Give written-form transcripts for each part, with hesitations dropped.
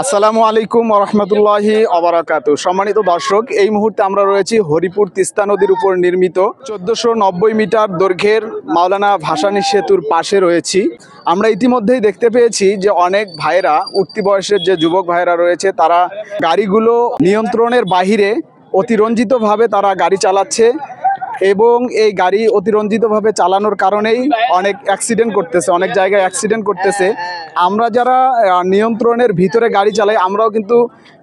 আসসালামু আলাইকুম রহমতুল্লাহি অবরাকাতু। সম্মানিত দর্শক, এই মুহূর্তে আমরা রয়েছি হরিপুর তিস্তা নদীর উপর নির্মিত 1490 মিটার দৈর্ঘ্যের মাওলানা ভাসানী সেতুর পাশে রয়েছি। আমরা ইতিমধ্যেই দেখতে পেয়েছি যে অনেক ভাইরা, উঠতি বয়সের যে যুবক ভাইরা রয়েছে, তারা গাড়িগুলো নিয়ন্ত্রণের বাহিরে অতিরঞ্জিতভাবে তারা গাড়ি চালাচ্ছে এবং এই গাড়ি অতিরঞ্জিতভাবে চালানোর কারণেই অনেক অ্যাক্সিডেন্ট করতেছে, অনেক জায়গায় অ্যাক্সিডেন্ট করতেছে। আমরা যারা নিয়ন্ত্রণের ভিতরে গাড়ি চালাই, আমরাও কিন্তু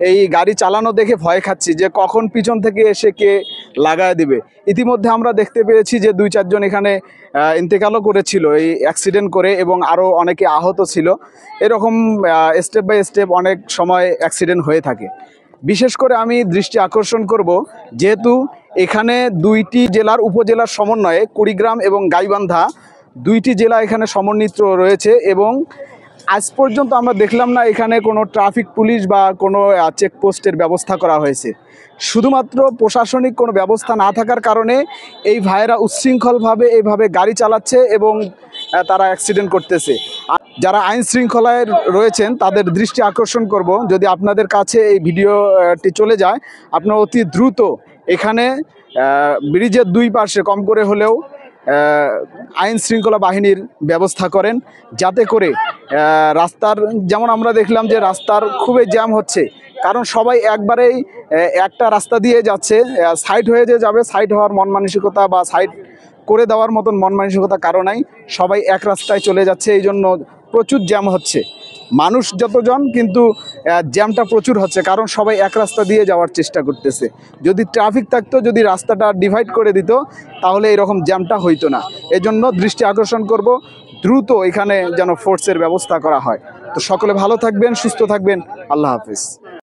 এই গাড়ি চালানো দেখে ভয় খাচ্ছি যে কখন পিছন থেকে এসে কে লাগায় দিবে। ইতিমধ্যে আমরা দেখতে পেয়েছি যে 2-4 জন এখানে ইন্তেকালও করেছিল এই অ্যাক্সিডেন্ট করে, এবং আরও অনেকে আহত ছিল। এরকম স্টেপ বাই স্টেপ অনেক সময় অ্যাক্সিডেন্ট হয়ে থাকে। বিশেষ করে আমি দৃষ্টি আকর্ষণ করব, যেহেতু এখানে 2টি জেলার উপজেলার সমন্বয়ে কুড়িগ্রাম এবং গাইবান্ধা 2টি জেলা এখানে সমন্বিত রয়েছে, এবং আজ পর্যন্ত আমরা দেখলাম না এখানে কোনো ট্রাফিক পুলিশ বা কোনো চেকপোস্টের ব্যবস্থা করা হয়েছে। শুধুমাত্র প্রশাসনিক কোনো ব্যবস্থা না থাকার কারণে এই ভাইয়েরা উচ্ছৃঙ্খলভাবে এইভাবে গাড়ি চালাচ্ছে এবং তারা অ্যাক্সিডেন্ট করতেছে। যারা আইন শৃঙ্খলায় রয়েছেন তাদের দৃষ্টি আকর্ষণ করব, যদি আপনাদের কাছে এই ভিডিওটি চলে যায়, আপনারা অতি দ্রুত এখানে ব্রিজের 2 পাশে কম করে হলেও আইন শৃঙ্খলা বাহিনীর ব্যবস্থা করেন, যাতে করে রাস্তার, যেমন আমরা দেখলাম যে রাস্তার খুবই জ্যাম হচ্ছে, কারণ সবাই একবারেই একটা রাস্তা দিয়ে যাচ্ছে। সাইড হয়ে যে যাবে, সাইড হওয়ার মন মানসিকতা বা সাইড করে দেওয়ার মতন মন মানসিকতা কারো নাই, সবাই এক রাস্তায় চলে যাচ্ছে। এই জন্য প্রচুর জ্যাম হচ্ছে। মানুষ যতজন, কিন্তু জ্যামটা প্রচুর হচ্ছে, কারণ সবাই এক রাস্তা দিয়ে যাওয়ার চেষ্টা করতেছে। যদি ট্রাফিক থাকতো, যদি রাস্তাটা ডিভাইড করে দিত, তাহলে এরকম জ্যামটা হইতো না। এজন্য দৃষ্টি আকর্ষণ করব, দ্রুত এখানে যেন ফোর্সের ব্যবস্থা করা হয়। তো সকলে ভালো থাকবেন, সুস্থ থাকবেন। আল্লাহ হাফিজ।